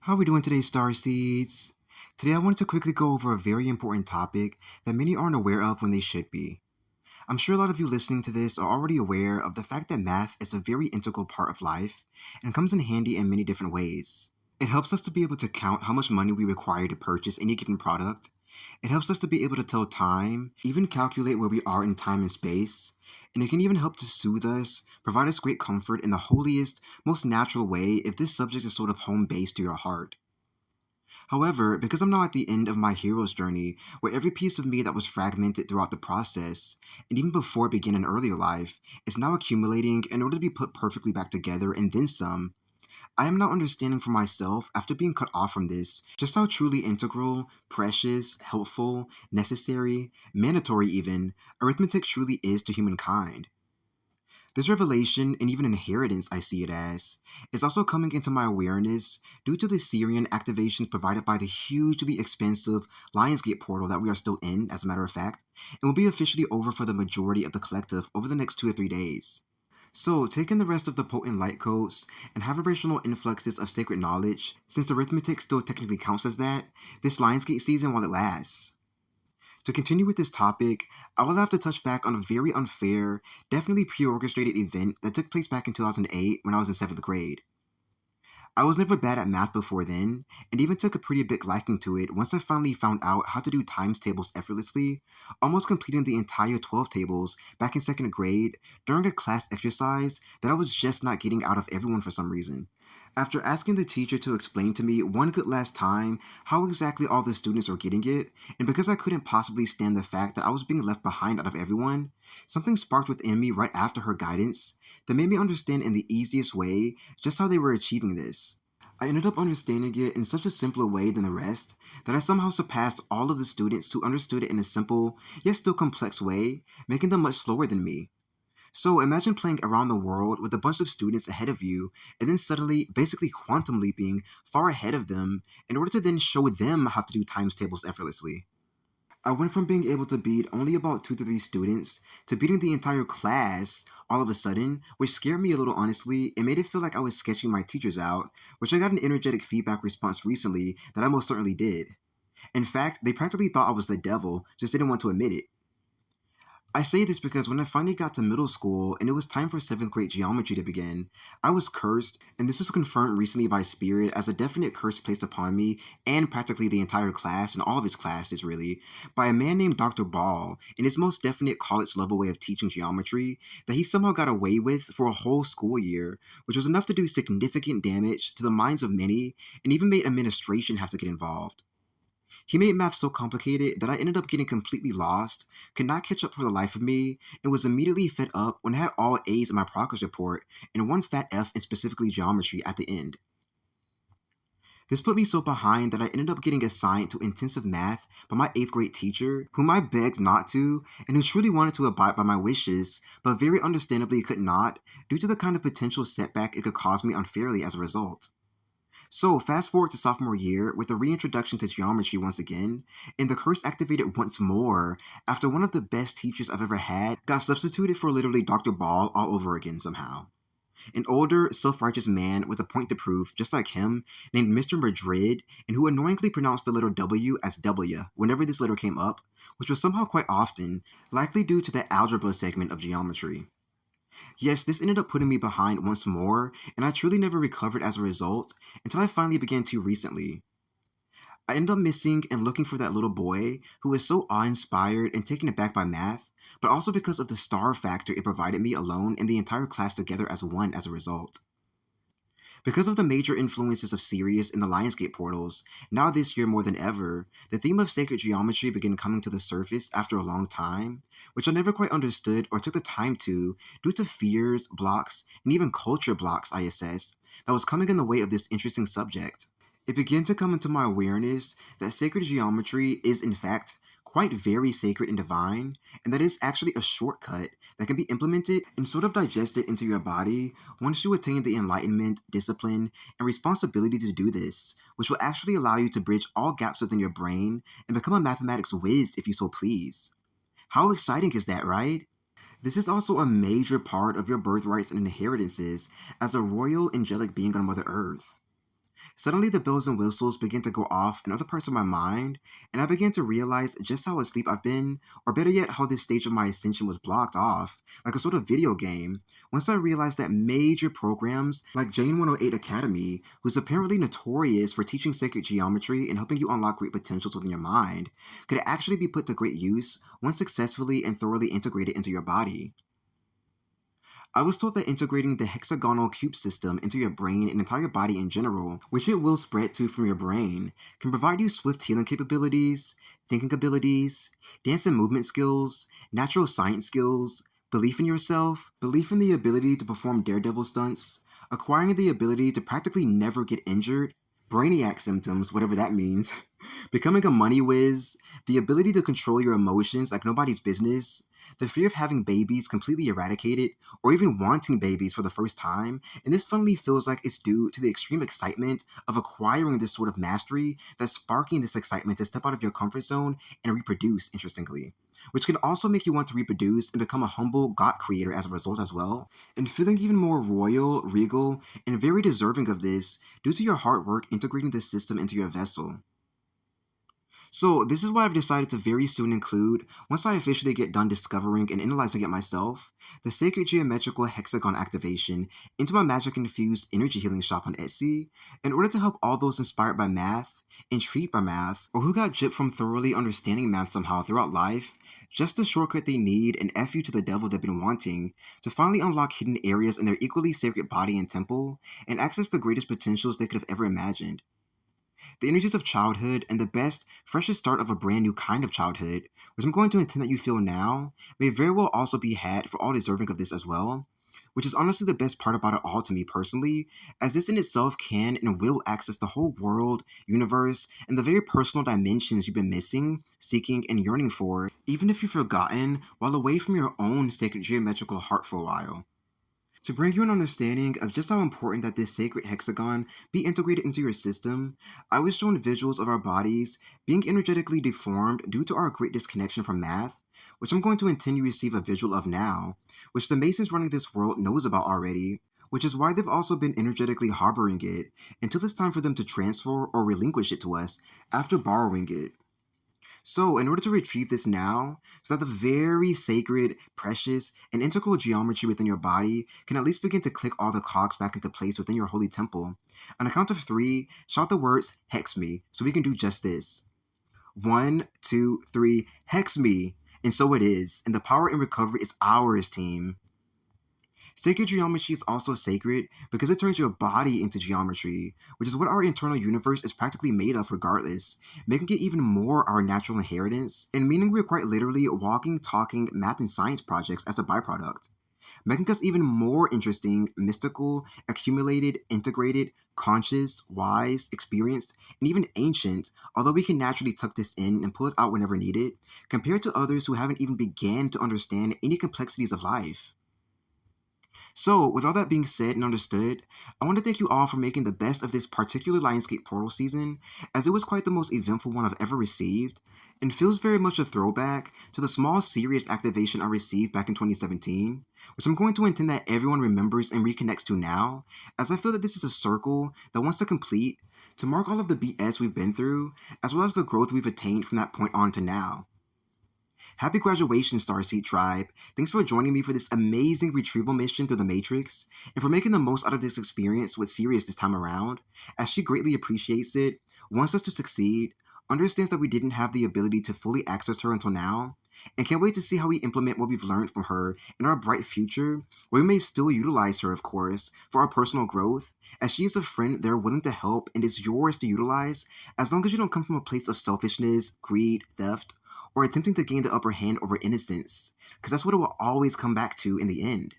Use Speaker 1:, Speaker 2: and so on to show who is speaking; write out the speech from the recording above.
Speaker 1: How are we doing today, Starseeds? Today I wanted to quickly go over a very important topic that many aren't aware of when they should be. I'm sure a lot of you listening to this are already aware of the fact that math is a very integral part of life and comes in handy in many different ways. It helps us to be able to count how much money we require to purchase any given product. It helps us to be able to tell time, even calculate where we are in time and space. And it can even help to soothe us, provide us great comfort in the holiest, most natural way if this subject is sort of home base to your heart. However, because I'm now at the end of my hero's journey, where every piece of me that was fragmented throughout the process, and even before it began in earlier life, is now accumulating in order to be put perfectly back together and then some, I am now understanding for myself, after being cut off from this, just how truly integral, precious, helpful, necessary, mandatory even, arithmetic truly is to humankind. This revelation, and even inheritance I see it as, is also coming into my awareness due to the Syrian activations provided by the hugely expensive Lionsgate portal that we are still in, as a matter of fact, and will be officially over for the majority of the collective over the next 2 or 3 days. So, take in the rest of the potent light codes and have vibrational influxes of sacred knowledge, since arithmetic still technically counts as that, this Lionsgate season while it lasts. To continue with this topic, I will have to touch back on a very unfair, definitely pre-orchestrated event that took place back in 2008 when I was in 7th grade. I was never bad at math before then, and even took a pretty big liking to it once I finally found out how to do times tables effortlessly, almost completing the entire 12 tables back in 2nd grade during a class exercise that I was just not getting out of everyone for some reason. After asking the teacher to explain to me one good last time how exactly all the students were getting it, and because I couldn't possibly stand the fact that I was being left behind out of everyone, something sparked within me right after her guidance that made me understand in the easiest way just how they were achieving this. I ended up understanding it in such a simpler way than the rest that I somehow surpassed all of the students who understood it in a simple, yet still complex way, making them much slower than me. So imagine playing around the world with a bunch of students ahead of you, and then suddenly, basically quantum leaping far ahead of them in order to then show them how to do times tables effortlessly. I went from being able to beat only about 2 to 3 students to beating the entire class all of a sudden, which scared me a little honestly and made it feel like I was sketching my teachers out, which I got an energetic feedback response recently that I most certainly did. In fact, they practically thought I was the devil, just didn't want to admit it. I say this because when I finally got to middle school and it was time for 7th grade geometry to begin, I was cursed, and this was confirmed recently by Spirit as a definite curse placed upon me and practically the entire class and all of his classes really, by a man named Dr. Ball in his most definite college level way of teaching geometry that he somehow got away with for a whole school year, which was enough to do significant damage to the minds of many and even made administration have to get involved. He made math so complicated that I ended up getting completely lost, could not catch up for the life of me, and was immediately fed up when I had all A's in my progress report and one fat F in specifically geometry at the end. This put me so behind that I ended up getting assigned to intensive math by my 8th grade teacher, whom I begged not to, and who truly wanted to abide by my wishes, but very understandably could not, due to the kind of potential setback it could cause me unfairly as a result. So, fast forward to sophomore year with the reintroduction to geometry once again, and the curse activated once more after one of the best teachers I've ever had got substituted for literally Dr. Ball all over again somehow. An older, self-righteous man with a point to prove, just like him, named Mr. Madrid, and who annoyingly pronounced the letter W as W whenever this letter came up, which was somehow quite often, likely due to the algebra segment of geometry. Yes, this ended up putting me behind once more, and I truly never recovered as a result until I finally began to recently. I ended up missing and looking for that little boy who was so awe-inspired and taken aback by math, but also because of the star factor it provided me alone and the entire class together as one as a result. Because of the major influences of Sirius in the Lionsgate portals, now this year more than ever, the theme of sacred geometry began coming to the surface after a long time, which I never quite understood or took the time to due to fears, blocks, and even culture blocks I assessed that was coming in the way of this interesting subject. It began to come into my awareness that sacred geometry is in fact quite very sacred and divine, and that is actually a shortcut that can be implemented and sort of digested into your body once you attain the enlightenment, discipline, and responsibility to do this, which will actually allow you to bridge all gaps within your brain and become a mathematics whiz if you so please. How exciting is that, right? This is also a major part of your birthrights and inheritances as a royal angelic being on Mother Earth. Suddenly, the bells and whistles began to go off in other parts of my mind, and I began to realize just how asleep I've been, or better yet, how this stage of my ascension was blocked off, like a sort of video game, once I realized that major programs like Jane 108 Academy, who's apparently notorious for teaching sacred geometry and helping you unlock great potentials within your mind, could actually be put to great use once successfully and thoroughly integrated into your body. I was told that integrating the hexagonal cube system into your brain and entire body in general, which it will spread to from your brain, can provide you swift healing capabilities, thinking abilities, dance and movement skills, natural science skills, belief in yourself, belief in the ability to perform daredevil stunts, acquiring the ability to practically never get injured, brainiac symptoms, whatever that means, becoming a money whiz, the ability to control your emotions like nobody's business, the fear of having babies completely eradicated, or even wanting babies for the first time, and this funnily feels like it's due to the extreme excitement of acquiring this sort of mastery that's sparking this excitement to step out of your comfort zone and reproduce, interestingly. Which can also make you want to reproduce and become a humble God creator as a result as well, and feeling even more royal, regal, and very deserving of this due to your hard work integrating this system into your vessel. So, this is why I've decided to very soon include, once I officially get done discovering and analyzing it myself, the sacred geometrical hexagon activation into my magic infused energy healing shop on Etsy in order to help all those inspired by math, intrigued by math, or who got gypped from thoroughly understanding math somehow throughout life, just the shortcut they need and F you to the devil they've been wanting to finally unlock hidden areas in their equally sacred body and temple and access the greatest potentials they could have ever imagined. The energies of childhood and the best, freshest start of a brand new kind of childhood, which I'm going to intend that you feel now, may very well also be had for all deserving of this as well, which is honestly the best part about it all to me personally, as this in itself can and will access the whole world, universe, and the very personal dimensions you've been missing, seeking, and yearning for, even if you've forgotten while away from your own sacred geometrical heart for a while. To bring you an understanding of just how important that this sacred hexagon be integrated into your system, I was shown visuals of our bodies being energetically deformed due to our great disconnection from math, which I'm going to intend you receive a visual of now, which the Masons running this world knows about already, which is why they've also been energetically harboring it until it's time for them to transfer or relinquish it to us after borrowing it. So, in order to retrieve this now, so that the very sacred, precious, and integral geometry within your body can at least begin to click all the cogs back into place within your holy temple, on a count of 3, shout the words, "Hex me," so we can do just this. 1, 2, 3, hex me! And so it is, and the power and recovery is ours, team. Sacred geometry is also sacred because it turns your body into geometry, which is what our internal universe is practically made of regardless, making it even more our natural inheritance, and meaning we're quite literally walking, talking math and science projects as a byproduct, making us even more interesting, mystical, accumulated, integrated, conscious, wise, experienced, and even ancient, although we can naturally tuck this in and pull it out whenever needed, compared to others who haven't even began to understand any complexities of life. So, with all that being said and understood, I want to thank you all for making the best of this particular Lionsgate Portal season, as it was quite the most eventful one I've ever received, and feels very much a throwback to the small serious activation I received back in 2017, which I'm going to intend that everyone remembers and reconnects to now, as I feel that this is a circle that wants to complete to mark all of the BS we've been through, as well as the growth we've attained from that point on to now. Happy graduation, Starseed Tribe. Thanks for joining me for this amazing retrieval mission through the Matrix, and for making the most out of this experience with Sirius this time around, as she greatly appreciates it, wants us to succeed, understands that we didn't have the ability to fully access her until now, and can't wait to see how we implement what we've learned from her in our bright future, where we may still utilize her, of course, for our personal growth, as she is a friend they're willing to help and is yours to utilize, as long as you don't come from a place of selfishness, greed, theft, or attempting to gain the upper hand over innocence, because that's what it will always come back to in the end.